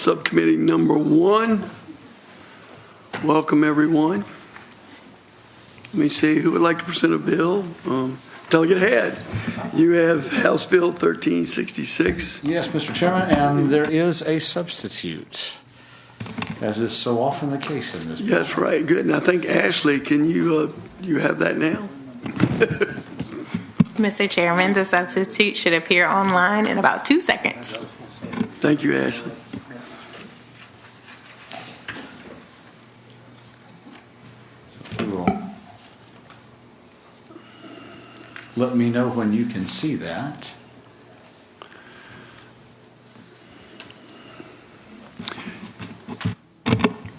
Subcommittee number 1. Welcome, everyone. Let me see who would like to present a bill. Delegate Head, you have House Bill 1366. Yes, Mr. Chairman, and there is a substitute, as is so often the case in this bill. That's right. Good. And I think, Ashley, can you have that now? Mr. Chairman, the substitute should appear online in about 2 seconds. Thank you, Ashley. Let me know when you can see that.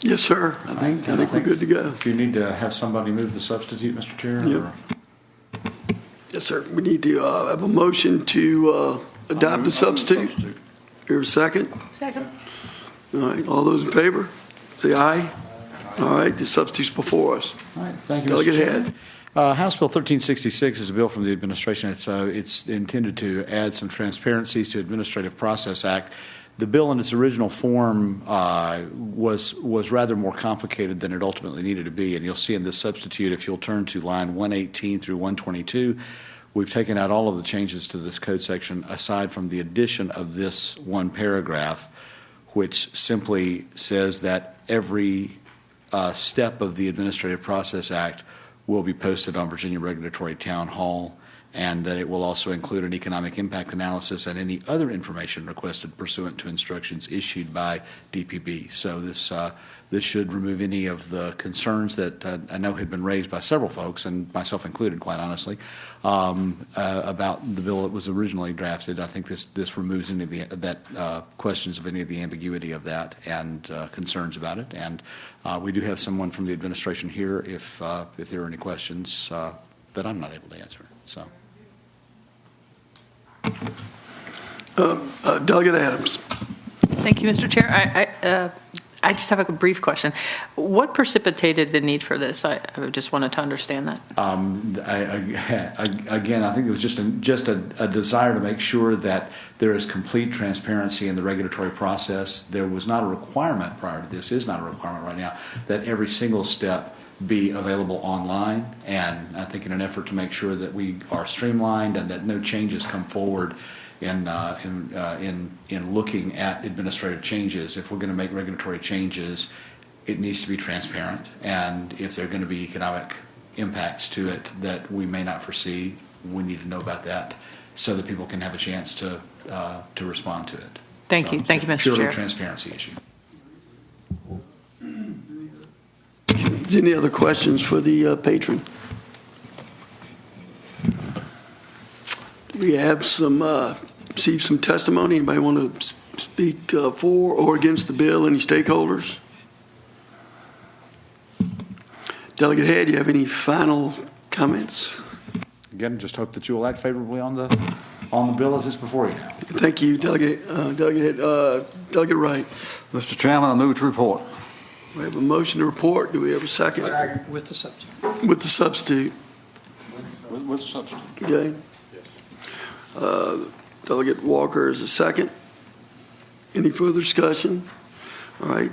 Yes, sir. I think we're good to go. Do you need to have somebody move the substitute, Mr. Chair? Yep. Yes, sir. We need to have a motion to adopt the substitute. Here, a second. Second. All right. All those in favor, say aye. All right. The substitute's before us. All right. Thank you, Delegate Mr. Chair. Head. House Bill 1366 is a bill from the administration. It's intended to add some transparencies to Administrative Process Act. The bill in its original form was rather more complicated than it ultimately needed to be, and you'll see in this substitute, if you'll turn to line 118 through 122, we've taken out all of the changes to this code section aside from the addition of this one paragraph, which simply says that every step of the Administrative Process Act will be posted on Virginia Regulatory Town Hall, and that it will also include an economic impact analysis and any other information requested pursuant to instructions issued by DPB. So this should remove any of the concerns that I know had been raised by several folks, and myself included, quite honestly, about the bill that was originally drafted. I think this removes any of the questions of any of the ambiguity of that and concerns about it. And we do have someone from the administration here if there are any questions that I'm not able to answer. So. Delegate Adams. Thank you, Mr. Chair. I just have a brief question. What precipitated the need for this? I just wanted to understand that. Again, I think it was just a desire to make sure that there is complete transparency in the regulatory process. There was not a requirement prior to this, is not a requirement right now, that every single step be available online. And I think in an effort to make sure that we are streamlined and that no changes come forward in looking at administrative changes. If we're going to make regulatory changes, it needs to be transparent, and if there are going to be economic impacts to it that we may not foresee, we need to know about that so that people can have a chance to respond to it. Thank you, Mr. Chair. Purely a transparency issue. Is there any other questions for the patron? We have received some testimony. Anybody want to speak for or against the bill? Any stakeholders? Delegate Head, do you have any final comments? Again, just hope that you will act favorably on the bill as it's before you now. Thank you, Delegate Head. Delegate Wright. Mr. Chairman, I move to report. We have a motion to report. Do we have a second? With the substitute. With the substitute. With the substitute. Okay. Delegate Walker is a second. Any further discussion? All right.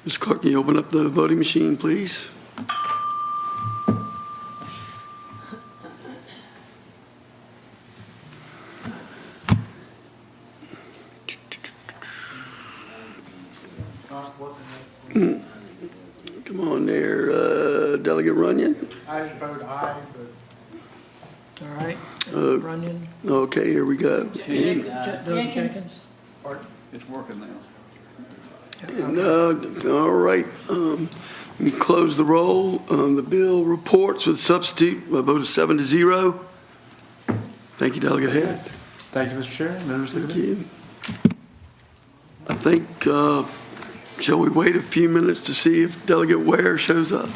Ms. Clark, can you open up the voting machine, please? Come on there, Delegate Runyon. I vote aye, but. All right. Runyon. Okay, here we go. Jenkins. It's working now. And, all right. Let me close the roll. The bill reports with substitute. A vote of 7-0. Thank you, Delegate Head. Thank you, Mr. Chair. Members of the Thank you. I think, shall we wait a few minutes to see if Delegate Ware shows up?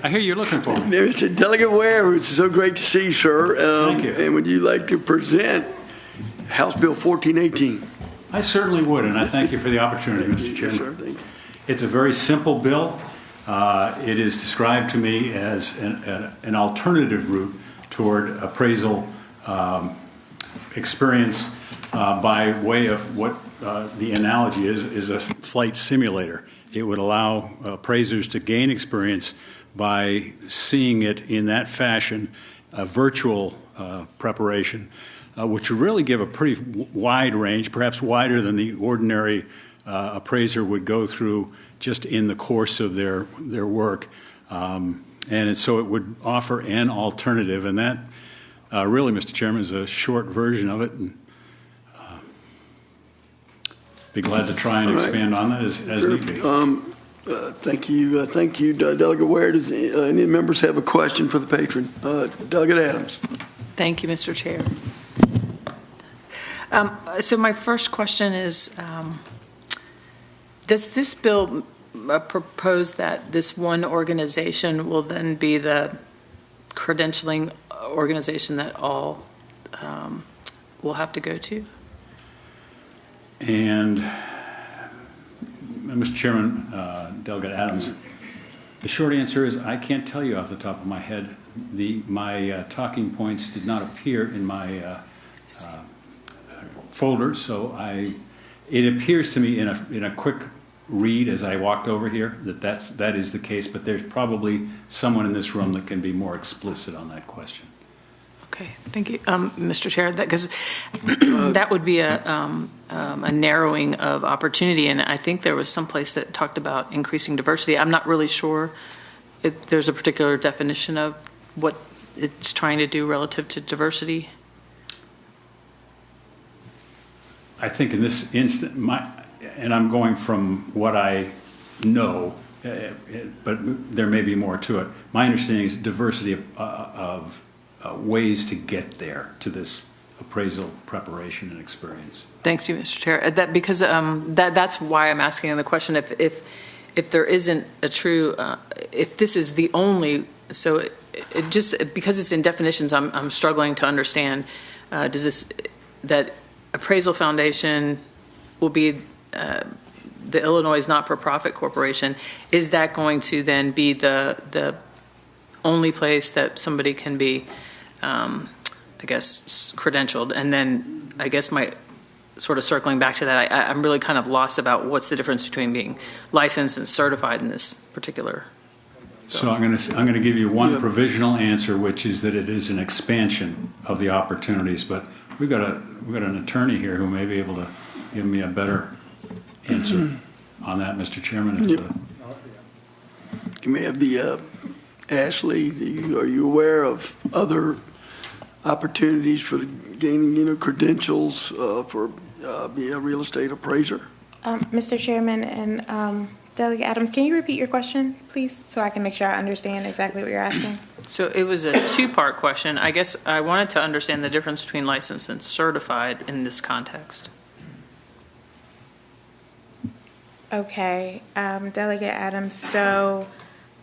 I hear you're looking for me. Mr. Delegate Ware, it's so great to see you, sir. Thank you. And would you like to present House Bill 1418? I certainly would, and I thank you for the opportunity, Mr. Yes, sir. Chairman. Thank you. It's a very simple bill. It is described to me as an alternative route toward appraisal experience by way of what the analogy is a flight simulator. It would allow appraisers to gain experience by seeing it in that fashion, a virtual preparation, which would really give a pretty wide range, perhaps wider than the ordinary appraiser would go through just in the course of their work. So it would offer an alternative, and that really, Mr. Chairman, is a short version of it. And be glad to try and expand on that as need be. Thank you, Delegate Ware. Does any members have a question for the patron? Delegate Adams. Thank you, Mr. Chair. So my first question is, does this bill propose that this one organization will then be the credentialing organization that all will have to go to? And, Mr. Chairman, Delegate Adams, the short answer is I can't tell you off the top of my head. My talking points did not appear in my folder, so it appears to me in a quick read as I walked over here that is the case, but there's probably someone in this room that can be more explicit on that question. Okay, thank you, Mr. Chair. Because that would be a narrowing of opportunity, and I think there was some place that talked about increasing diversity. I'm not really sure if there's a particular definition of what it's trying to do relative to diversity. I think in this instant, and I'm going from what I know, but there may be more to it. My understanding is diversity of ways to get there to this appraisal preparation and experience. Thanks, you, Mr. Chair. Because that's why I'm asking the question. If there isn't a true, if this is the only, so it just because it's in definitions, I'm struggling to understand. Does this that appraisal foundation will be the Illinois Not-for-Profit Corporation? Is that going to then be the only place that somebody can be, I guess, credentialed? And then I guess my sort of circling back to that, I'm really kind of lost about what's the difference between being licensed and certified in this particular. So I'm going to give you one provisional answer, which is that it is an expansion of the opportunities. But we've got an attorney here who may be able to give me a better answer on that, Mr. Chairman. You may have the Ashley. Are you aware of other opportunities for gaining, credentials for being a real estate appraiser? Mr. Chairman and Delegate Adams, can you repeat your question, please, so I can make sure I understand exactly what you're asking? So it was a two-part question. I guess I wanted to understand the difference between licensed and certified in this context. Okay, Delegate Adams, so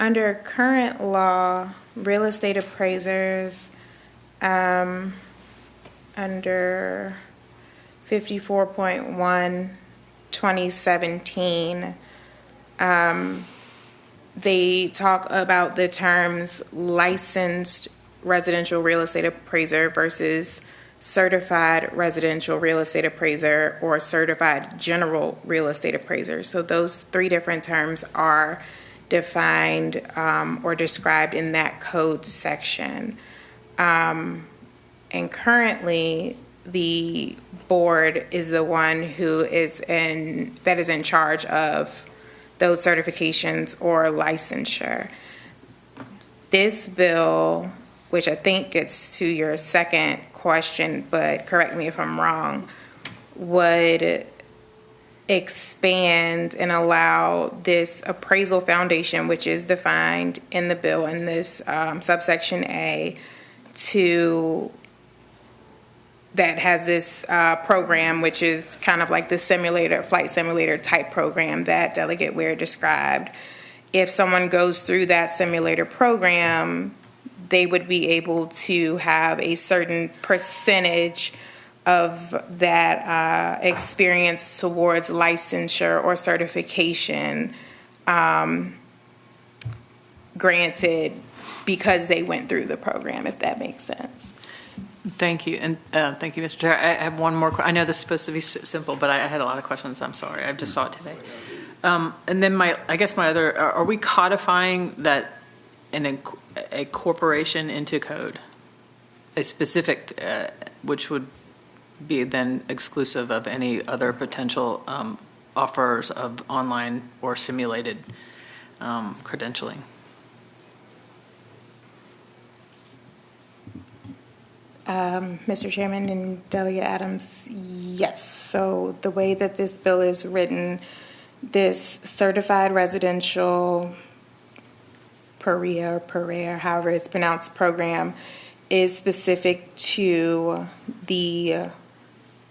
under current law, real estate appraisers, under 54.1, 2017, they talk about the terms licensed residential real estate appraiser versus certified residential real estate appraiser or certified general real estate appraiser. So those three different terms are defined or described in that code section. And currently, the board is the one who is in charge of those certifications or licensure. This bill, which I think gets to your second question, but correct me if I'm wrong, would expand and allow this appraisal foundation, which is defined in the bill in this subsection A, that has this program, which is kind of like the flight simulator type program that Delegate Ware described. if someone goes through that simulator program, they would be able to have a certain percentage of that experience towards licensure or certification granted because they went through the program, if that makes sense. Thank you, and thank you, Mr. Chair. I have one more. I know this is supposed to be simple, but I had a lot of questions. I'm sorry. I just saw it today. And then I guess my other, are we codifying that in a corporation into code? A specific, which would be then exclusive of any other potential offers of online or simulated credentialing? Mr. Chairman and Delegate Adams, yes. So the way that this bill is written, this certified residential PREA, however it's pronounced, program is specific to the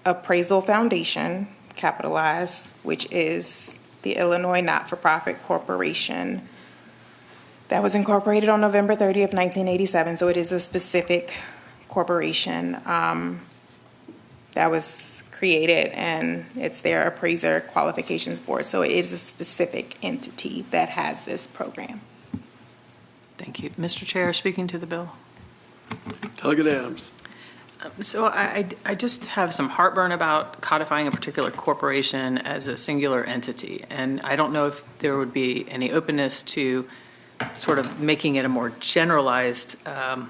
Appraisal Foundation, capitalized, which is the Illinois Not-for-Profit Corporation that was incorporated on November 30th, 1987. So it is a specific corporation that was created, and it's their appraiser qualifications board. So it is a specific entity that has this program. Thank you. Mr. Chair, speaking to the bill. Delegate Adams. So I just have some heartburn about codifying a particular corporation as a singular entity. And I don't know if there would be any openness to sort of making it a more generalized,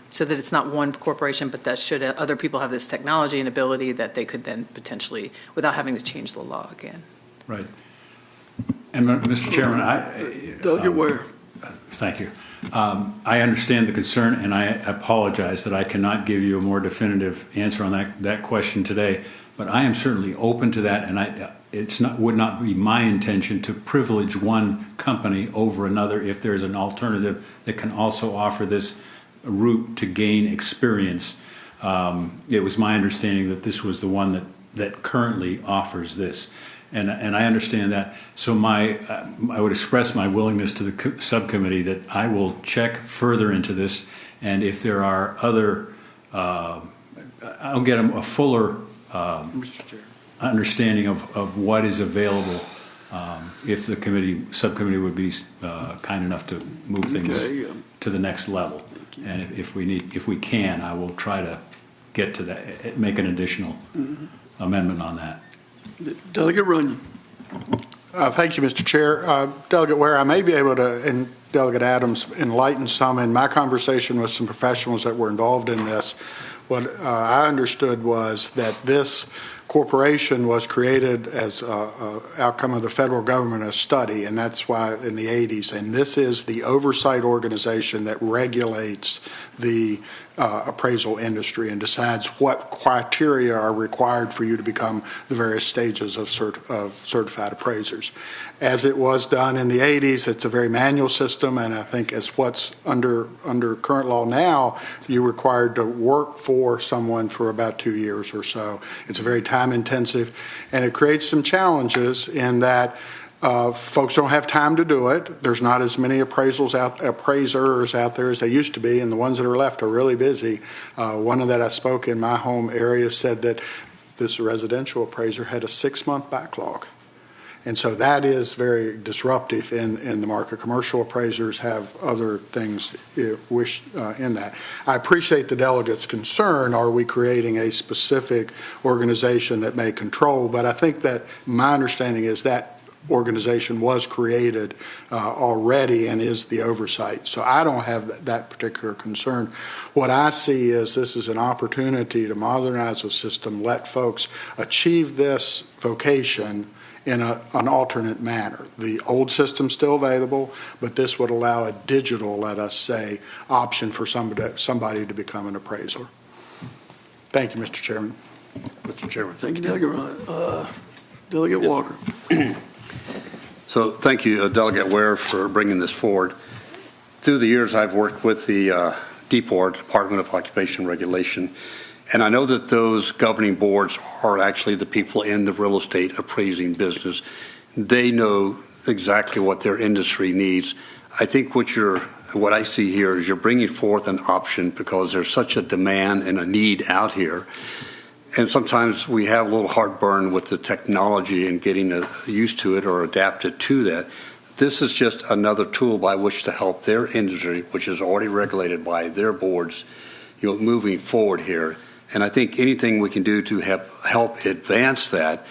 so that it's not one corporation, but that should other people have this technology and ability that they could then potentially, without having to change the law again. Right. And Mr. Chairman, Delegate Ware. Thank you. I understand the concern, and I apologize that I cannot give you a more definitive answer on that question today. But I am certainly open to that, and would not be my intention to privilege one company over another if there's an alternative that can also offer this route to gain experience. It was my understanding that this was the one that currently offers this. And I understand that. So I would express my willingness to the subcommittee that I will check further into this, and if there are other, I'll get a fuller Mr. Chair. understanding of what is available. If the subcommittee would be kind enough to move things to the next level, and if we can, I will try to get to that, make an additional amendment on that. Delegate Runyon. Thank you, Mr. Chair. Delegate Ware, I may be able to, and Delegate Adams, enlighten some. In my conversation with some professionals that were involved in this, what I understood was that this corporation was created as an outcome of the federal government, a study, and that's why in the 80s. And this is the oversight organization that regulates the appraisal industry and decides what criteria are required for you to become the various stages of certified appraisers. As it was done in the 80s, it's a very manual system, and I think as what's under current law now, you're required to work for someone for about 2 years or so. It's very time-intensive, and it creates some challenges in that folks don't have time to do it. There's not as many appraisers out there as there used to be, and the ones that are left are really busy. One that I spoke in my home area said that this residential appraiser had a 6-month backlog. And so that is very disruptive in the market. Commercial appraisers have other things in that. I appreciate the delegate's concern. Are we creating a specific organization that may control? But I think that my understanding is that organization was created already and is the oversight. So I don't have that particular concern. What I see is this is an opportunity to modernize the system, let folks achieve this vocation in an alternate manner. The old system's still available, but this would allow a digital, let us say, option for somebody to become an appraiser. Thank you, Mr. Chairman. Mr. Chairman. Thank you, Delegate Runyon. Delegate Walker. So thank you, Delegate Ware, for bringing this forward. Through the years, I've worked with the DPOR, Department of Occupation Regulation, and I know that those governing boards are actually the people in the real estate appraising business. They know exactly what their industry needs. I think what I see here is you're bringing forth an option because there's such a demand and a need out here. And sometimes we have a little heartburn with the technology and getting used to it or adapted to that. This is just another tool by which to help their industry, which is already regulated by their boards, moving forward here. And I think anything we can do to help advance that,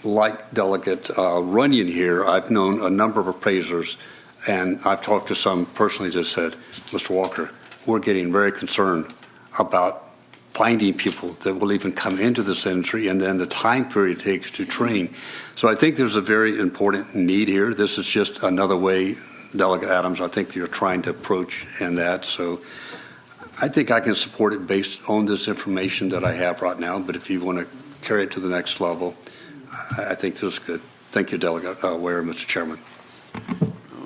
like Delegate Runyon here, I've known a number of appraisers, and I've talked to some personally that said, Mr. Walker, we're getting very concerned about finding people that will even come into this industry and then the time period it takes to train. So I think there's a very important need here. This is just another way, Delegate Adams, I think you're trying to approach in that. So I think I can support it based on this information that I have right now, but if you want to carry it to the next level, I think this is good. Thank you, Delegate Ware, Mr. Chairman.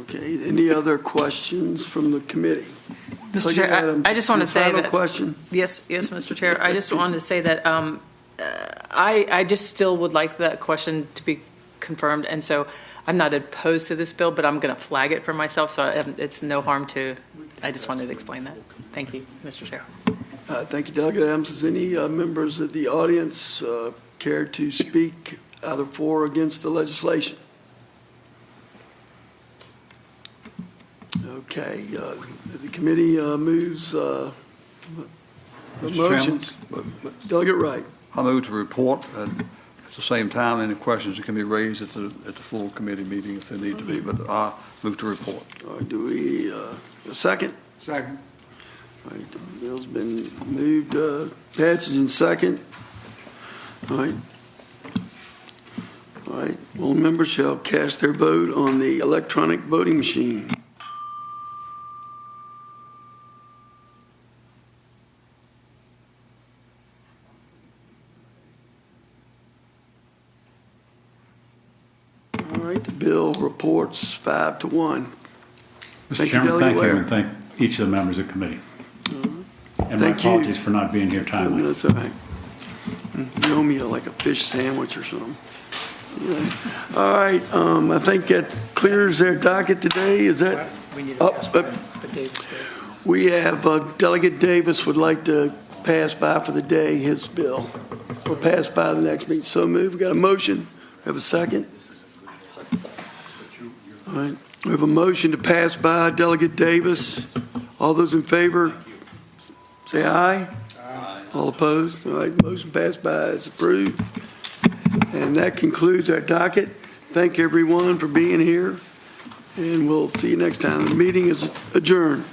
Okay, any other questions from the committee? Mr. Chair, I just want to say final that. question? Yes, Mr. Chair. I just wanted to say that I just still would like that question to be confirmed, and so I'm not opposed to this bill, but I'm going to flag it for myself, so it's no harm to. I just wanted to explain that. Thank you, Mr. Chair. Thank you, Delegate Adams. Does any members of the audience care to speak either for or against the legislation? Okay, the committee moves motions. Delegate Wright. I move to report, and at the same time, any questions that can be raised at the full committee meeting if they need to be, but I move to report. All right, do we, a second? Second. All right, the bill's been moved, passage in second. All right. All right, all members shall cast their vote on the electronic voting machine. All right, the bill reports 5-1. Mr. Chairman, thank you, and thank each of the members of the committee. And my Thank you. apologies for not being here timely. That's all right. You owe me like a fish sandwich or something. Yeah. All right, I think that clears their docket today. Is that? We need to pass by the Davis bill. We have Delegate Davis would like to pass by for the day his bill. Or pass by the next meeting. So moved. We got a motion. Have a second? All right. We have a motion to pass by Delegate Davis. All those in favor, say aye. Aye. All opposed? All right, motion passed by is approved. And that concludes our docket. Thank everyone for being here, and we'll see you next time. The meeting is adjourned.